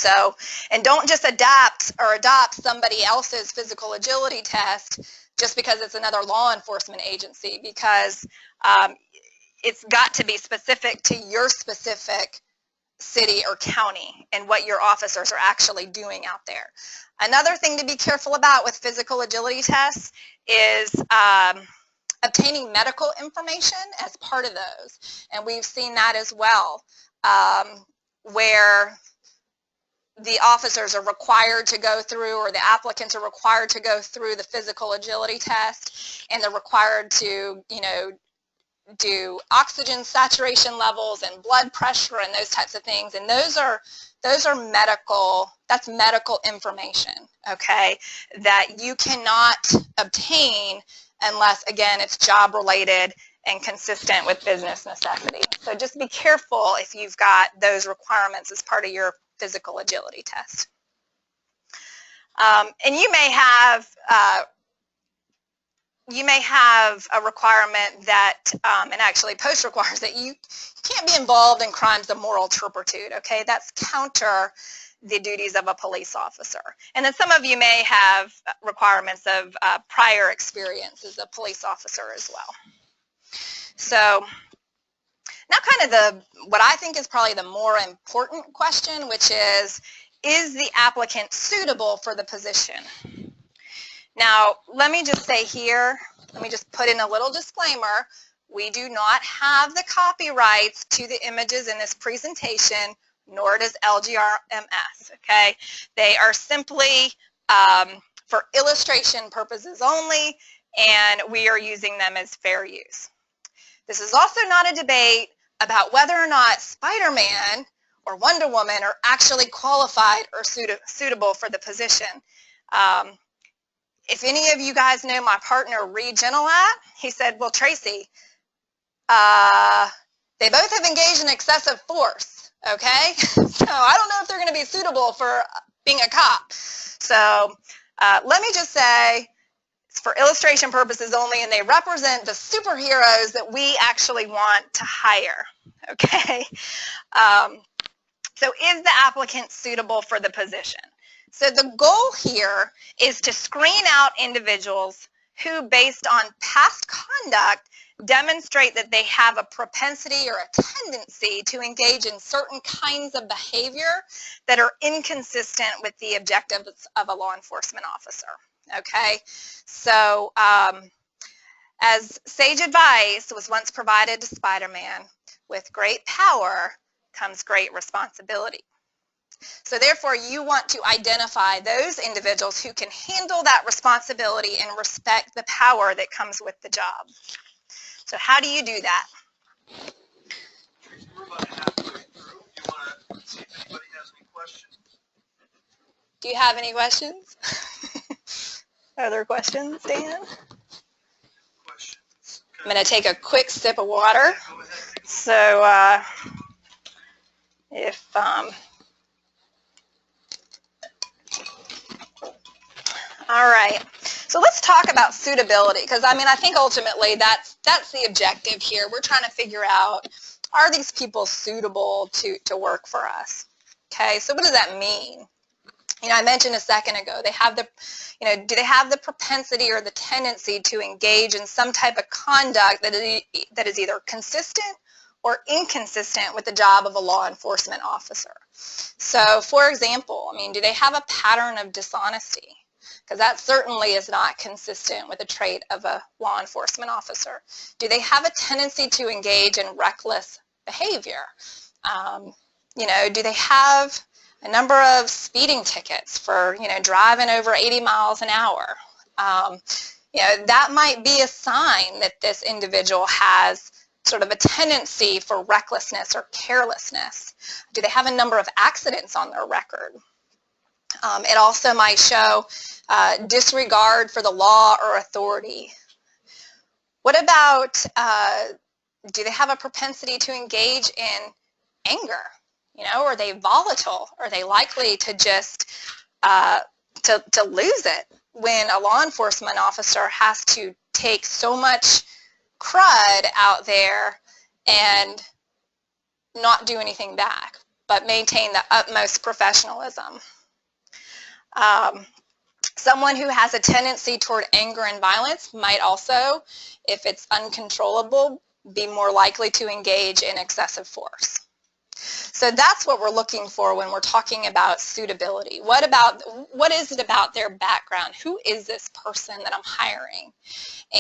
So, and don't just adopt somebody else's physical agility test just because it's another law enforcement agency, because it's got to be specific to your specific city or county and what your officers are actually doing out there. Another thing to be careful about with physical agility tests is obtaining medical information as part of those. And we've seen that as well, where the officers are required to go through, or the applicants are required to go through the physical agility test, and they're required to, you know, do oxygen saturation levels and blood pressure and those types of things. And those are medical, that's medical information, okay, that you cannot obtain unless, again, it's job related and consistent with business necessity. So just be careful if you've got those requirements as part of your physical agility test. And you may have a requirement that, and actually POST requires that you can't be involved in crimes of moral turpitude, okay? That's counter the duties of a police officer. And then some of you may have requirements of prior experience as a police officer as well. So now kind of what I think is probably the more important question, which is the applicant suitable for the position? Now, let me just say here, let me just put in a little disclaimer. We do not have the copyrights to the images in this presentation, nor does LGRMS, okay? They are simply for illustration purposes only, and we are using them as fair use. This is also not a debate about whether or not Spider-Man or Wonder Woman are actually qualified or suitable for the position. If any of you guys know my partner, Reed Gentilat, he said, well, Tracy, they both have engaged in excessive force, okay? So I don't know if they're going to be suitable for being a cop. So let me just say, it's for illustration purposes only, and they represent the superheroes that we actually want to hire, okay? So is the applicant suitable for the position? So the goal here is to screen out individuals who, based on past conduct, demonstrate that they have a propensity or a tendency to engage in certain kinds of behavior that are inconsistent with the objectives of a law enforcement officer, okay? So as sage advice was once provided to Spider-Man, with great power comes great responsibility. So therefore, you want to identify those individuals who can handle that responsibility and respect the power that comes with the job. So how do you do that? We're about halfway through. You want to see if anybody has any questions? Do you have any questions? Other questions, Dan? Questions. I'm going to take a quick sip of water. Go ahead. So if all right, so let's talk about suitability, because I mean, I think ultimately that's the objective here. We're trying to figure out, are these people suitable to work for us? Okay, so what does that mean? You know, I mentioned a second ago, they have the, you know, do they have the propensity or the tendency to engage in some type of conduct that is either consistent or inconsistent with the job of a law enforcement officer? So, for example, I mean, do they have a pattern of dishonesty? Because that certainly is not consistent with a trait of a law enforcement officer. Do they have a tendency to engage in reckless behavior? You know, do they have a number of speeding tickets for, you know, driving over 80 miles an hour? You know, that might be a sign that this individual has sort of a tendency for recklessness or carelessness. Do they have a number of accidents on their record? It also might show disregard for the law or authority. What about, do they have a propensity to engage in anger? You know, are they volatile? Are they likely to just to lose it when a law enforcement officer has to take so much crud out there and not do anything back? but maintain the utmost professionalism. Someone who has a tendency toward anger and violence might also, if it's uncontrollable, be more likely to engage in excessive force. So that's what we're looking for when we're talking about suitability. What is it about their background? Who is this person that I'm hiring?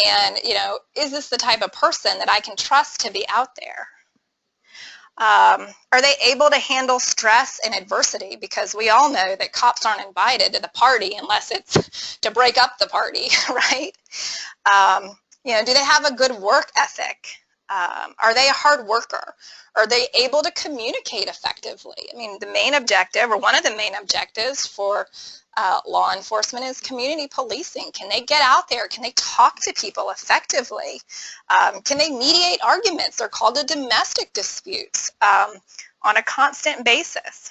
And, you know, is this the type of person that I can trust to be out there? Are they able to handle stress and adversity? Because we all know that cops aren't invited to the party unless it's to break up the party, right? You know, do they have a good work ethic? Are they a hard worker? Are they able to communicate effectively? I mean, the main objective, or one of the main objectives for law enforcement, is community policing. Can they get out there? Can they talk to people effectively? Can they mediate arguments? They're called domestic disputes on a constant basis.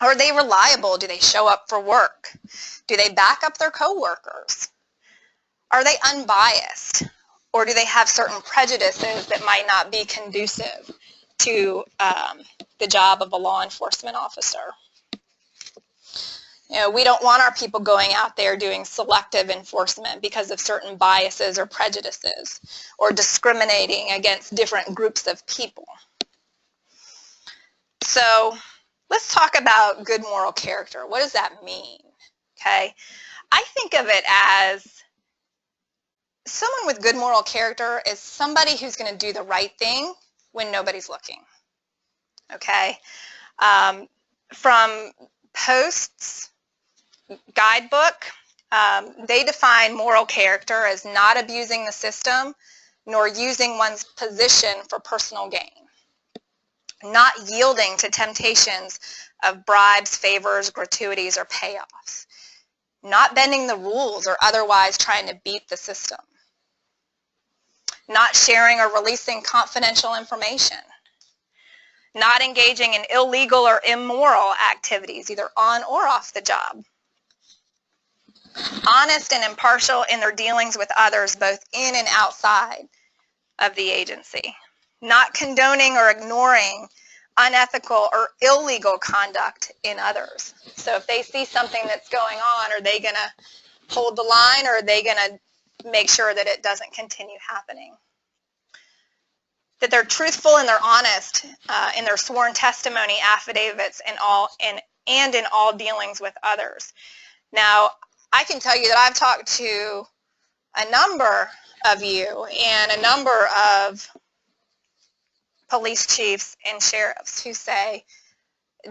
Are they reliable? Do they show up for work? Do they back up their coworkers? Are they unbiased? Or do they have certain prejudices that might not be conducive to the job of a law enforcement officer? You know, we don't want our people going out there doing selective enforcement because of certain biases or prejudices, or discriminating against different groups of people. So let's talk about good moral character. What does that mean? Okay, I think of it as someone with good moral character is somebody who's going to do the right thing when nobody's looking. Okay, from Post's guidebook, they define moral character as not abusing the system nor using one's position for personal gain, not yielding to temptations of bribes, favors, gratuities, or payoffs, not bending the rules or otherwise trying to beat the system, not sharing or releasing confidential information, not engaging in illegal or immoral activities, either on or off the job, honest and impartial in their dealings with others, both in and outside of the agency, not condoning or ignoring unethical or illegal conduct in others. So if they see something that's going on, are they going to hold the line, or are they going to make sure that it doesn't continue happening? That they're truthful and they're honest in their sworn testimony, affidavits, and in all dealings with others. Now, I can tell you that I've talked to a number of you and a number of police chiefs and sheriffs who say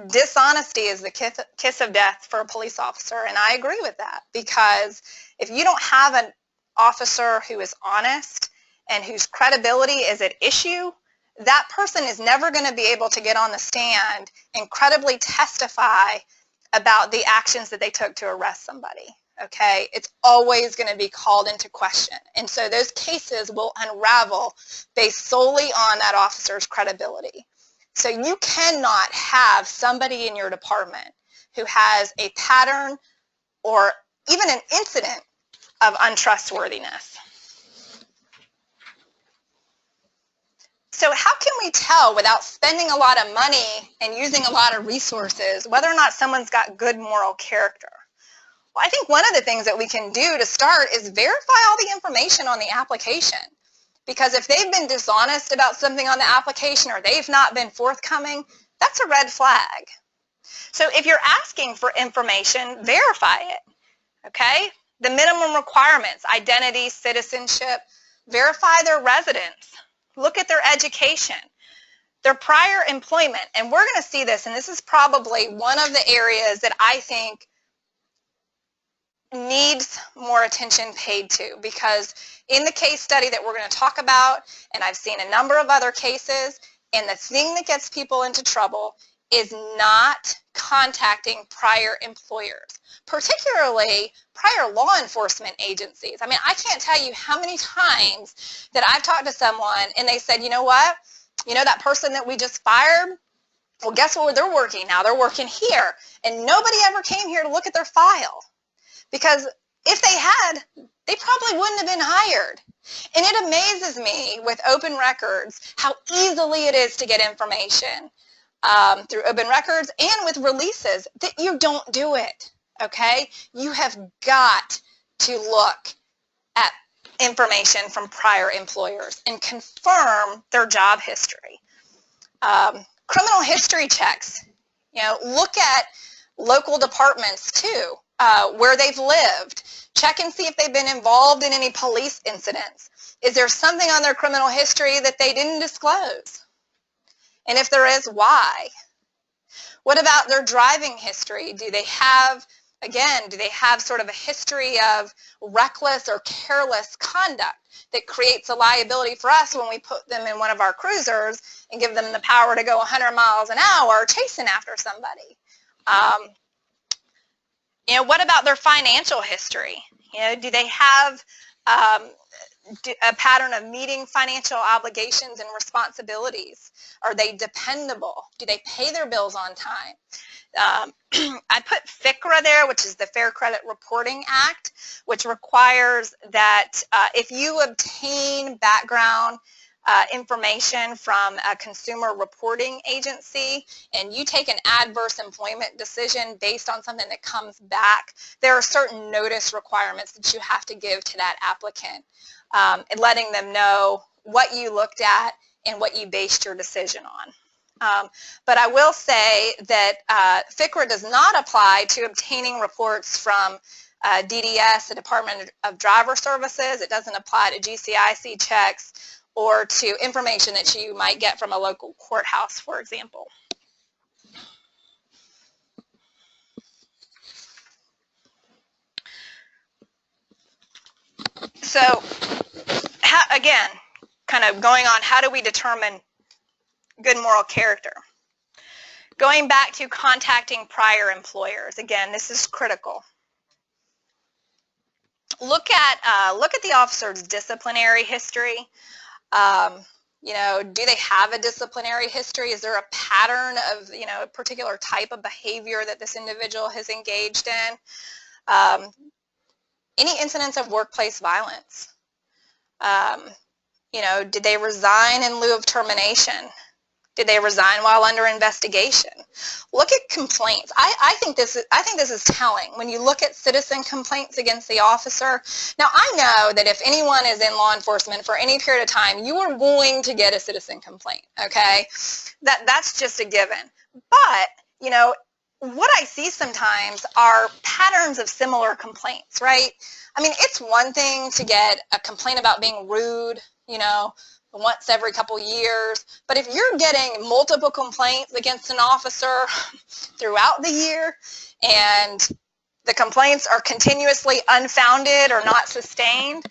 dishonesty is the kiss of death for a police officer, and I agree with that, because if you don't have an officer who is honest and whose credibility is at issue, that person is never going to be able to get on the stand and credibly testify about the actions that they took to arrest somebody. Okay, it's always going to be called into question. And so those cases will unravel based solely on that officer's credibility. So you cannot have somebody in your department who has a pattern or even an incident of untrustworthiness. So how can we tell, without spending a lot of money and using a lot of resources, whether or not someone's got good moral character? Well, I think one of the things that we can do to start is verify all the information on the application. Because if they've been dishonest about something on the application, or they've not been forthcoming, that's a red flag. So if you're asking for information, verify it. Okay? The minimum requirements: identity, citizenship, verify their residence, look at their education, their prior employment. And we're going to see this, and this is probably one of the areas that I think needs more attention paid to, because in the case study that we're going to talk about, and I've seen a number of other cases, and the thing that gets people into trouble is not contacting prior employers, particularly prior law enforcement agencies. I mean, I can't tell you how many times that I've talked to someone and they said, you know what, you know that person that we just fired? Well, guess what, they're working now. They're working here. And nobody ever came here to look at their file. Because if they had, they probably wouldn't have been hired. And it amazes me with open records how easily it is to get information through open records and with releases, that you don't do it, okay? You have got to look at information from prior employers and confirm their job history. Criminal history checks, look at local departments too, where they've lived. Check and see if they've been involved in any police incidents. Is there something on their criminal history that they didn't disclose? And if there is, why? What about their driving history? Do they have sort of a history of reckless or careless conduct that creates a liability for us when we put them in one of our cruisers and give them the power to go 100 miles an hour chasing after somebody? What about their financial history? Do they have a pattern of meeting financial obligations and responsibilities? Are they dependable? Do they pay their bills on time? I put FCRA there, which is the Fair Credit Reporting Act, which requires that if you obtain background information from a consumer reporting agency and you take an adverse employment decision based on something that comes back, there are certain notice requirements that you have to give to that applicant, and letting them know what you looked at and what you based your decision on. But I will say that FCRA does not apply to obtaining reports from DDS, the Department of Driver Services. It doesn't apply to GCIC checks or to information that you might get from a local courthouse, for example. So, again, kind of going on, how do we determine good moral character? Going back to contacting prior employers. Again, this is critical. Look at the officer's disciplinary history. Do they have a disciplinary history? Is there a pattern of, a particular type of behavior that this individual has engaged in? Any incidents of workplace violence? Did they resign in lieu of termination? Did they resign while under investigation? Look at complaints. I think this is telling when you look at citizen complaints against the officer. Now, I know that if anyone is in law enforcement for any period of time, you are going to get a citizen complaint, okay? That's just a given. But, what I see sometimes are patterns of similar complaints, right? I mean, it's one thing to get a complaint about being rude, once every couple years. But if you're getting multiple complaints against an officer throughout the year and the complaints are continuously unfounded or not sustained,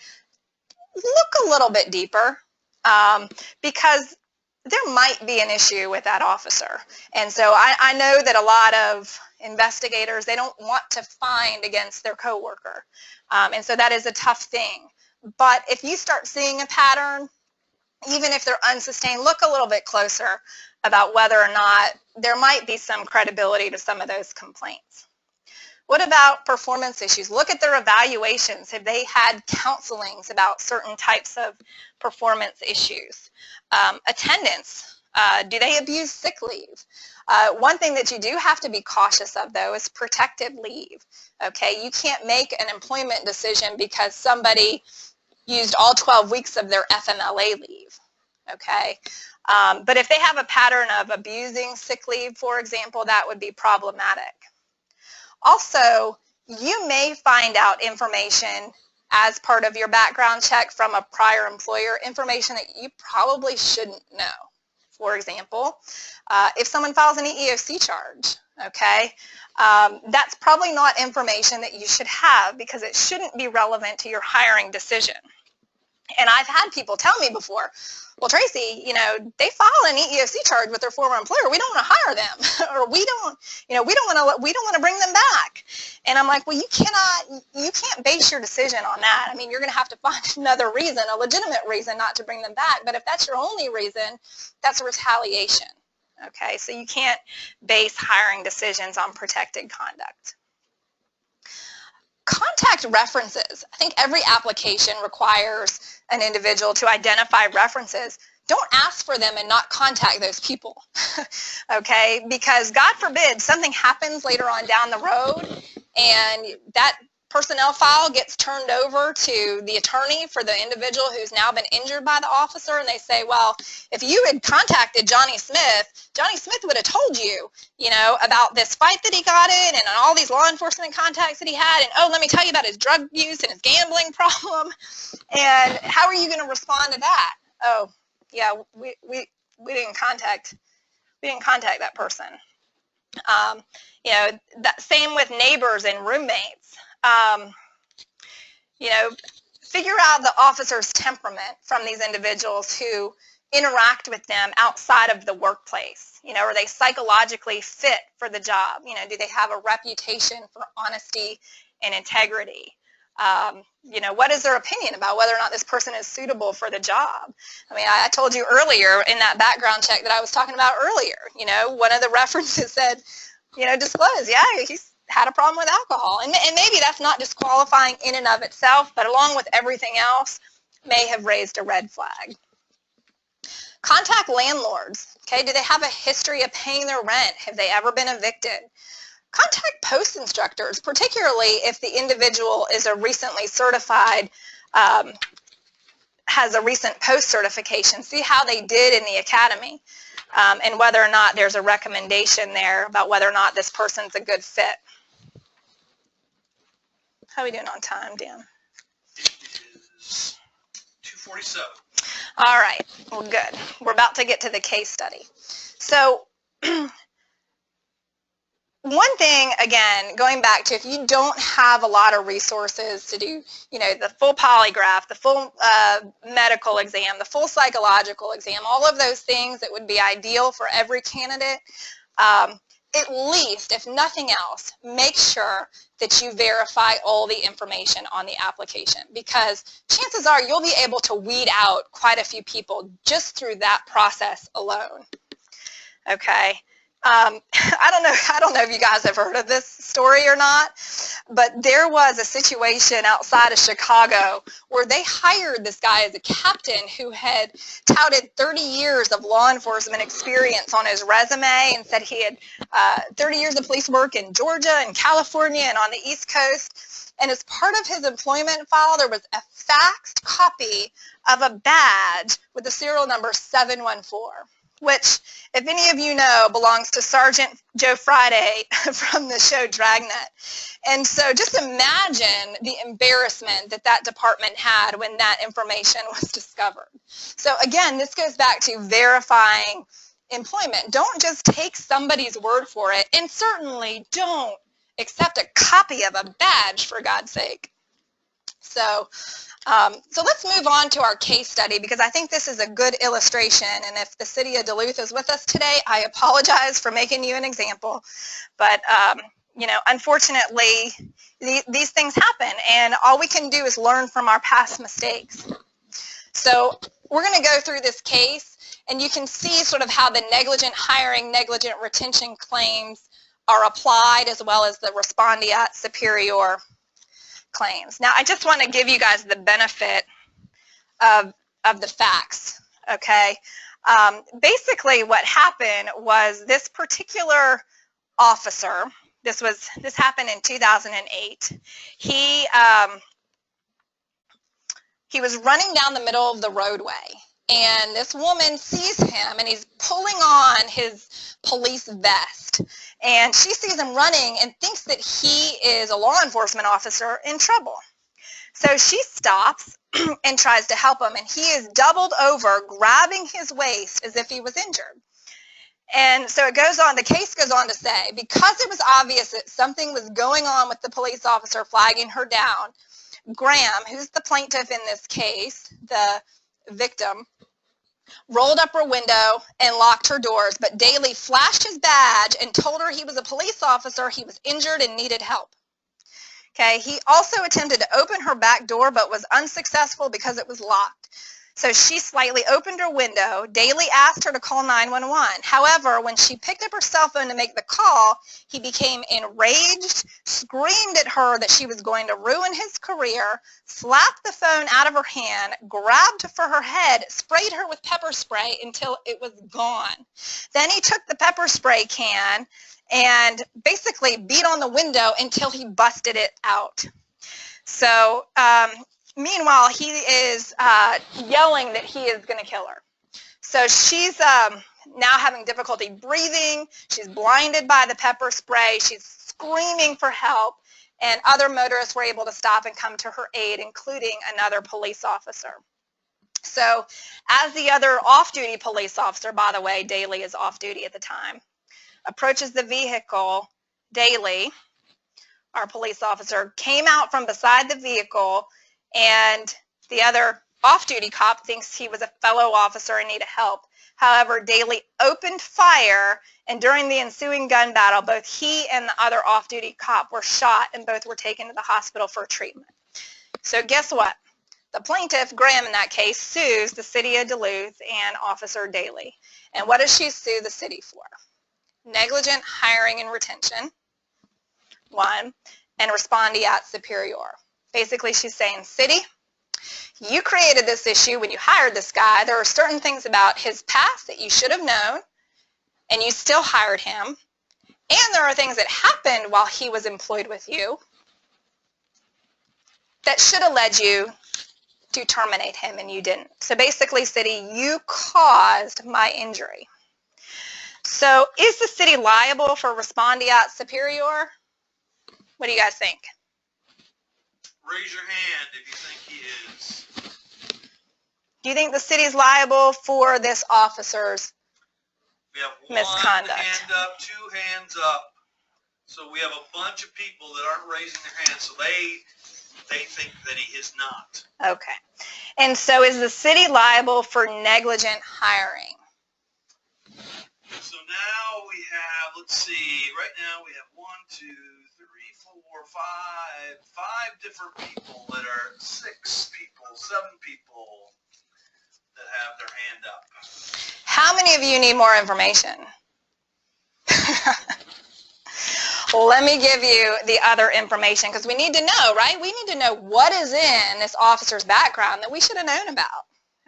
look a little bit deeper, because there might be an issue with that officer. And so I know that a lot of investigators, they don't want to find against their coworker. And so that is a tough thing. But if you start seeing a pattern, even if they're unsustained, look a little bit closer about whether or not there might be some credibility to some of those complaints. What about performance issues? Look at their evaluations. Have they had counselings about certain types of performance issues? Attendance. Do they abuse sick leave? One thing that you do have to be cautious of, though, is protected leave. Okay, you can't make an employment decision because somebody used all 12 weeks of their FMLA leave, okay? But if they have a pattern of abusing sick leave, for example, that would be problematic. Also, you may find out information as part of your background check from a prior employer, information that you probably shouldn't know. For example, if someone files an EEOC charge, okay, that's probably not information that you should have because it shouldn't be relevant to your hiring decision. And I've had people tell me before, well, Tracy, they file an EEOC charge with their former employer. We don't want to hire them, or we don't want to bring them back. And I'm like, well, you can't base your decision on that. I mean, you're going to have to find another reason, a legitimate reason not to bring them back. But if that's your only reason, that's a retaliation. Okay, so you can't base hiring decisions on protected conduct. Contact references. I think every application requires an individual to identify references. don't ask for them and not contact those people, okay? Because God forbid something happens later on down the road and that personnel file gets turned over to the attorney for the individual who's now been injured by the officer, and they say, well, if you had contacted Johnny Smith would have told you, you know, about this fight that he got in and all these law enforcement contacts that he had, and oh, let me tell you about his drug use and his gambling problem, and how are you going to respond to that? Oh, yeah, we didn't contact that person. You know, that same with neighbors and roommates. You know, figure out the officer's temperament from these individuals who interact with them outside of the workplace. You know, are they psychologically fit for the job? You know, do they have a reputation for honesty and integrity? You know, what is their opinion about whether or not this person is suitable for the job? I mean, I told you earlier in that background check that I was talking about earlier, you know, one of the references said, you know, disclose, yeah, he's had a problem with alcohol. And maybe that's not disqualifying in and of itself, but along with everything else, may have raised a red flag. Contact landlords, okay? Do they have a history of paying their rent? Have they ever been evicted? Contact post instructors, particularly if the individual is a recently certified, has a recent post certification. See how they did in the academy, and whether or not there's a recommendation there about whether or not this person's a good fit. How are we doing on time, Dan? It is 2:47. All right, well, good. We're about to get to the case study. So one thing, again, going back to if you don't have a lot of resources to do, you know, the full polygraph, the full medical exam, the full psychological exam, all of those things that would be ideal for every candidate, at least, if nothing else, make sure that you verify all the information on the application, because chances are you'll be able to weed out quite a few people just through that process alone. Okay. I don't know if you guys have heard of this story or not, but there was a situation outside of Chicago where they hired this guy as a captain who had touted 30 years of law enforcement experience on his resume and said he had 30 years of police work in Georgia and California and on the East Coast. And as part of his employment file, there was a faxed copy of a badge with the serial number 714. Which, if any of you know, belongs to Sergeant Joe Friday from the show Dragnet. And so just imagine the embarrassment that that department had when that information was discovered. So again, this goes back to verifying employment. Don't just take somebody's word for it, and certainly don't accept a copy of a badge, for God's sake. So let's move on to our case study, because I think this is a good illustration, and if the city of Duluth is with us today, I apologize for making you an example, but you know, unfortunately these things happen, and all we can do is learn from our past mistakes. So we're going to go through this case, and you can see sort of how the negligent hiring, negligent retention claims are applied, as well as the respondeat superior claims. Now, I just want to give you guys the benefit of the facts, okay? Basically, what happened was this particular officer, this happened in 2008. He was running down the middle of the roadway, and this woman sees him, and he's pulling on his police vest, and she sees him running and thinks that he is a law enforcement officer in trouble. So she stops and tries to help him, and he is doubled over, grabbing his waist as if he was injured. And so it goes on, the case goes on to say, because it was obvious that something was going on with the police officer flagging her down, Graham, who's the plaintiff in this case, the victim, rolled up her window and locked her doors, but Daly flashed his badge and told her he was a police officer, he was injured and needed help. Okay, he also attempted to open her back door but was unsuccessful because it was locked. So she slightly opened her window. Daly asked her to call 911. However, when she picked up her cell phone to make the call, he became enraged, screamed at her that she was going to ruin his career, slapped the phone out of her hand, grabbed for her head, sprayed her with pepper spray until it was gone. Then he took the pepper spray can and basically beat on the window until he busted it out. So, meanwhile, he is yelling that he is going to kill her. So she's now having difficulty breathing. She's blinded by the pepper spray. She's screaming for help. And other motorists were able to stop and come to her aid, including another police officer. So as the other off-duty police officer, by the way, Daly is off-duty at the time, approaches the vehicle, Daly, our police officer, came out from beside the vehicle, and the other off-duty cop thinks he was a fellow officer and needed help. However, Daly opened fire, and during the ensuing gun battle, both he and the other off-duty cop were shot, and both were taken to the hospital for treatment. So guess what? The plaintiff, Graham in that case, sues the city of Duluth and Officer Daly. And what does she sue the city for? Negligent hiring and retention, one, and respondeat superior. Basically, she's saying, city, you created this issue when you hired this guy. There are certain things about his past that you should have known, and you still hired him. And there are things that happened while he was employed with you that should have led you to terminate him, and you didn't. So basically, city, you caused my injury. So is the city liable for respondeat superior? What do you guys think? Raise your hand if you think he is. Do you think the city is liable for this officer's We have misconduct? one hand up, two hands up. So we have a bunch of people that aren't raising their hands, so they think that he is not. Okay. And so is the city liable for negligent hiring? So now we have, let's see, right now we have 1, 2, 3, 4, 5 different people that are 6 people, 7 people that have their hand up. How many of you need more information? Well, let me give you the other information, because we need to know, right? We need to know what is in this officer's background that we should have known about,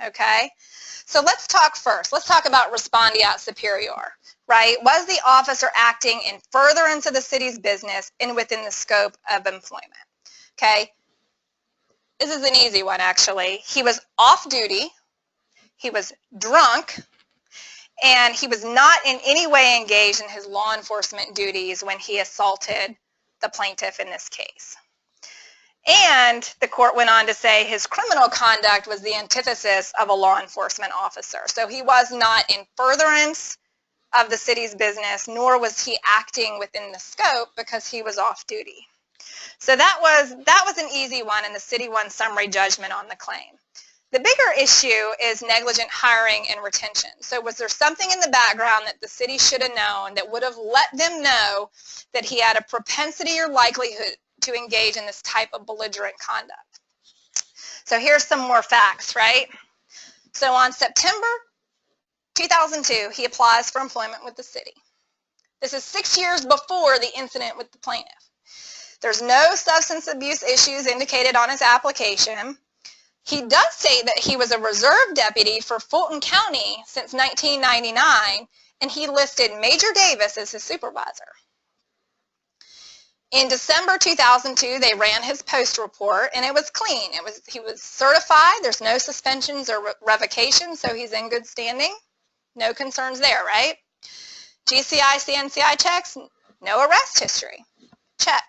okay? So let's talk first. Let's talk about respondeat superior, right? Was the officer acting in furtherance of the city's business and within the scope of employment, okay? This is an easy one, actually. He was off duty, he was drunk, and he was not in any way engaged in his law enforcement duties when he assaulted the plaintiff in this case. And the court went on to say his criminal conduct was the antithesis of a law enforcement officer. So he was not in furtherance of the city's business, nor was he acting within the scope because he was off duty. So that was an easy one, and the city won summary judgment on the claim. The bigger issue is negligent hiring and retention. So was there something in the background that the city should have known that would have let them know that he had a propensity or likelihood to engage in this type of belligerent conduct? So here's some more facts, right? So on September 2002, he applies for employment with the city. This is 6 years before the incident with the plaintiff. There's no substance abuse issues indicated on his application. He does say that he was a reserve deputy for Fulton County since 1999, and he listed Major Davis as his supervisor. In December 2002, they ran his post report, and it was clean. He was certified. There's no suspensions or revocations, so he's in good standing. No concerns there, right? GCI, CNCI checks, no arrest history. Check.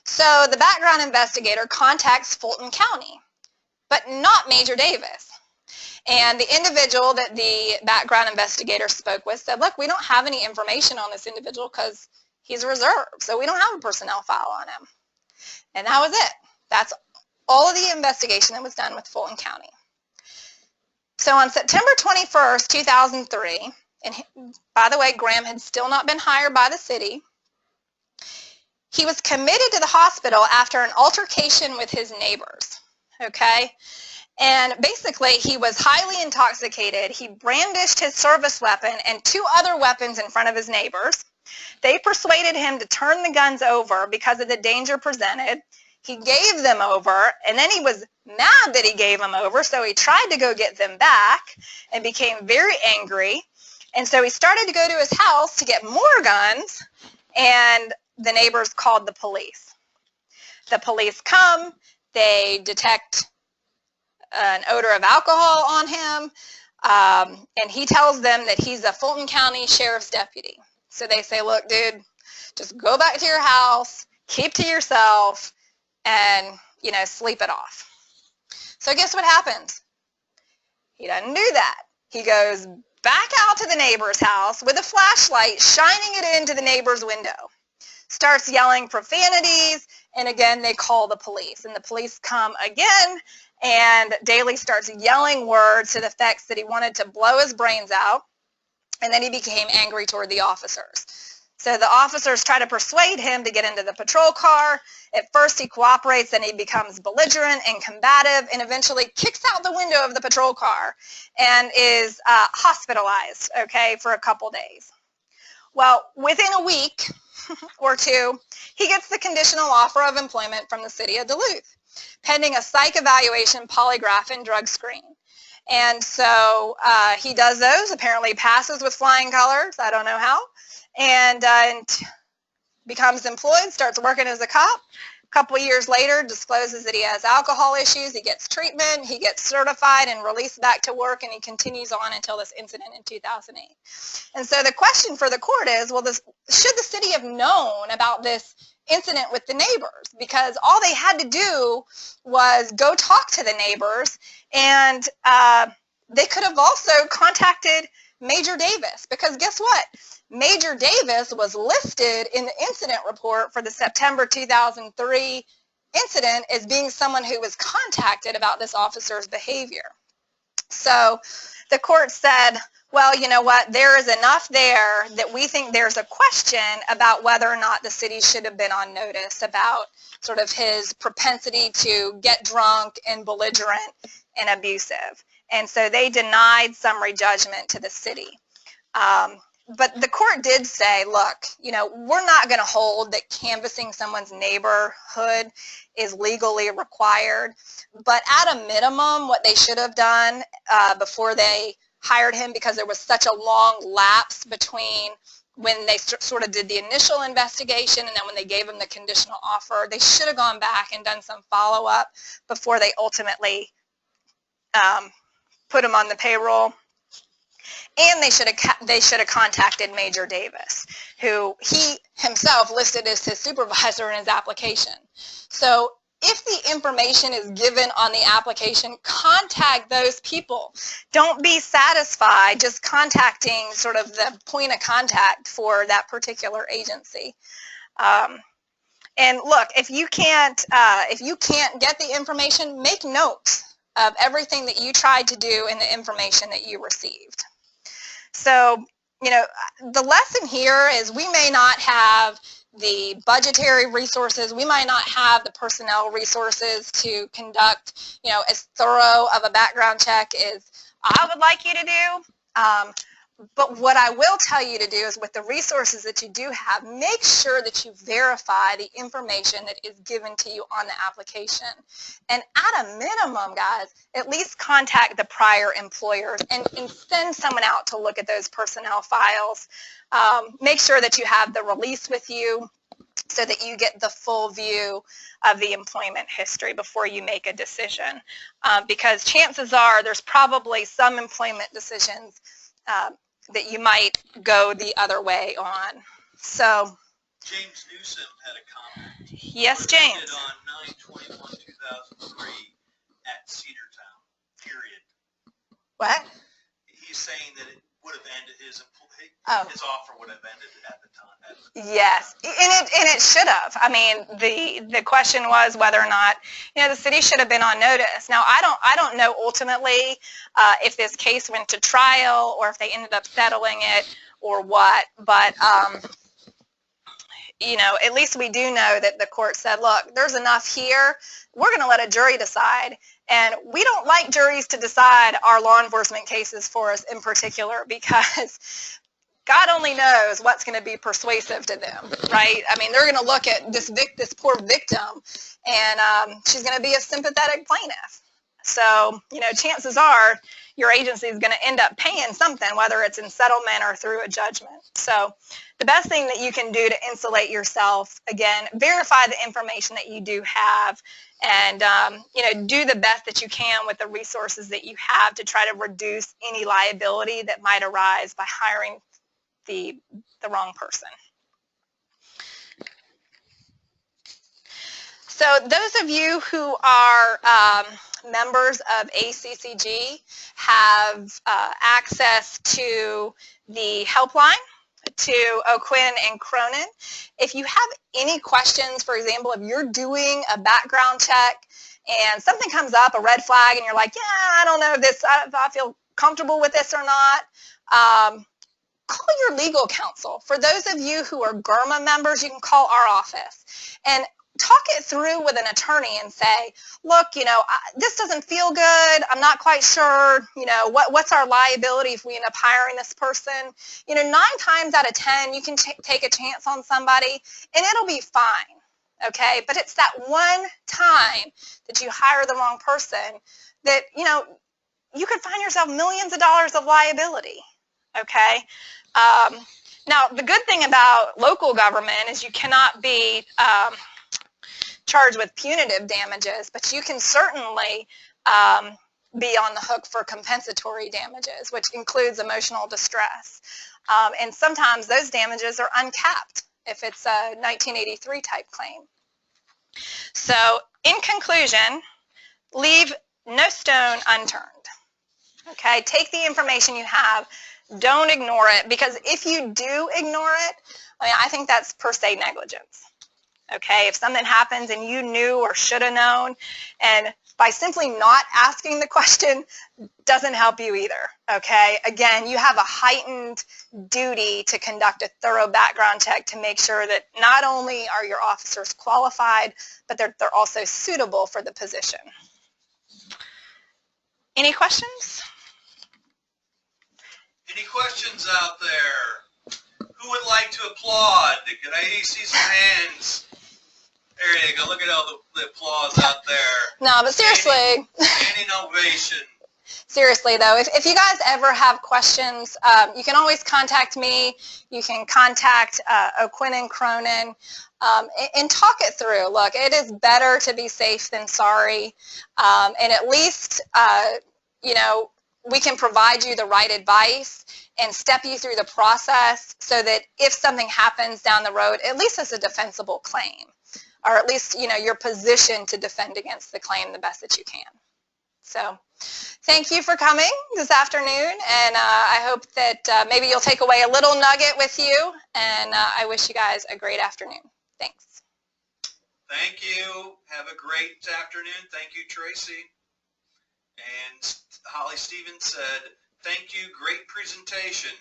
So the background investigator contacts Fulton County, but not Major Davis. And the individual that the background investigator spoke with said, look, we don't have any information on this individual because he's a reserve, so we don't have a personnel file on him. And that was it. That's all of the investigation that was done with Fulton County. So on September 21st, 2003, and by the way, Graham had still not been hired by the city, he was committed to the hospital after an altercation with his neighbors, okay? And basically, he was highly intoxicated. He brandished his service weapon and 2 other weapons in front of his neighbors. They persuaded him to turn the guns over because of the danger presented. He gave them over, and then he was mad that he gave them over, so he tried to go get them back and became very angry. And so he started to go to his house to get more guns, and the neighbors called the police. The police come, they detect an odor of alcohol on him, and he tells them that he's a Fulton County Sheriff's deputy. So they say, look, dude, just go back to your house, keep to yourself, and, you know, sleep it off. So guess what happens? He doesn't do that. He goes back out to the neighbor's house with a flashlight, shining it into the neighbor's window. Starts yelling profanities, and again, they call the police. And the police come again, and Daley starts yelling words to the effect that he wanted to blow his brains out, and then he became angry toward the officers. So the officers try to persuade him to get into the patrol car. At first he cooperates, then he becomes belligerent and combative, and eventually kicks out the window of the patrol car and is hospitalized, okay, for a couple days. Well, within a week or 2, he gets the conditional offer of employment from the city of Duluth, pending a psych evaluation, polygraph, and drug screen. And so he does those, apparently passes with flying colors, I don't know how, and becomes employed, starts working as a cop. A couple of years later, discloses that he has alcohol issues, he gets treatment, he gets certified and released back to work, and he continues on until this incident in 2008. And so the question for the court is, well, should the city have known about this incident with the neighbors? Because all they had to do was go talk to the neighbors, and they could have also contacted Major Davis, because guess what? Major Davis was listed in the incident report for the September 2003 incident as being someone who was contacted about this officer's behavior. So the court said, well, you know what, there is enough there that we think there's a question about whether or not the city should have been on notice about sort of his propensity to get drunk and belligerent and abusive. And so they denied summary judgment to the city. But the court did say, look, you know, we're not going to hold that canvassing someone's neighborhood is legally required. But at a minimum, what they should have done before they hired him, because there was such a long lapse between when they sort of did the initial investigation and then when they gave him the conditional offer, they should have gone back and done some follow-up before they ultimately put him on the payroll. And they should have contacted Major Davis, who he himself listed as his supervisor in his application. So if the information is given on the application, contact those people. Don't be satisfied just contacting sort of the point of contact for that particular agency. And look, if you can't get the information, make notes of everything that you tried to do and the information that you received. So, you know, the lesson here is we may not have the budgetary resources, we might not have the personnel resources to conduct, you know, as thorough of a background check as I would like you to do. But what I will tell you to do is with the resources that you do have, make sure that you verify the information that is given to you on the application. And at a minimum, guys, at least contact the prior employers and send someone out to look at those personnel files. Make sure that you have the release with you so that you get the full view of the employment history before you make a decision. Because chances are there's probably some employment decisions that you might go the other way on. So, James Newsom had a comment. Yes, James. On 9/21/2003 at Cedartown, period. What? He's saying that it would have ended his offer would have ended at the time. Yes, and it should have. I mean, the question was whether or not, you know, the city should have been on notice. Now, I don't know ultimately if this case went to trial or if they ended up settling it or what, but you know, at least we do know that the court said, look, there's enough here. We're going to let a jury decide. And we don't like juries to decide our law enforcement cases for us in particular, because God only knows what's going to be persuasive to them, right? I mean, they're going to look at this poor victim, and she's going to be a sympathetic plaintiff. So, you know, chances are your agency is going to end up paying something, whether it's in settlement or through a judgment. So the best thing that you can do to insulate yourself, again, verify the information that you do have, and you know, do the best that you can with the resources that you have to try to reduce any liability that might arise by hiring the wrong person. So those of you who are members of ACCG have access to the helpline, to O'Quinn and Cronin. If you have any questions, for example, if you're doing a background check and something comes up, a red flag, and you're like, yeah, I don't know if I feel comfortable with this or not, call your legal counsel. For those of you who are GRMA members, you can call our office and talk it through with an attorney and say, look, you know, this doesn't feel good. I'm not quite sure, you know, what's our liability if we end up hiring this person. You know, 9 times out of 10, you can take a chance on somebody and it'll be fine, okay? But it's that one time that you hire the wrong person that, you know, you could find yourself millions of dollars of liability, okay? Now, the good thing about local government is you cannot be charged with punitive damages, but you can certainly be on the hook for compensatory damages, which includes emotional distress. And sometimes those damages are uncapped if it's a 1983 type claim. So in conclusion, leave no stone unturned. Okay, take the information you have. Don't ignore it, because if you do ignore it, I mean, I think that's per se negligence. Okay, if something happens and you knew or should have known, and by simply not asking the question doesn't help you either. Okay, again, you have a heightened duty to conduct a thorough background check to make sure that not only are your officers qualified, but they're also suitable for the position. Any questions? Any questions out there? Who would like to applaud? Can I see some hands? There you go. Look at all the applause out there. No, but seriously. Standing ovation. Seriously, though, if you guys ever have questions, you can always contact me. You can contact O'Quinn and Cronin and talk it through. Look, it is better to be safe than sorry. And at least, you know, we can provide you the right advice and step you through the process so that if something happens down the road, at least it's a defensible claim, or at least, you know, you're positioned to defend against the claim the best that you can. So thank you for coming this afternoon, and I hope that maybe you'll take away a little nugget with you, and I wish you guys a great afternoon. Thanks. Thank you. Have a great afternoon. Thank you, Tracy. And Holly Stevens said, thank you, great presentation.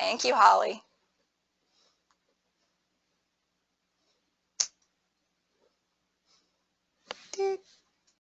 Thank you, Holly.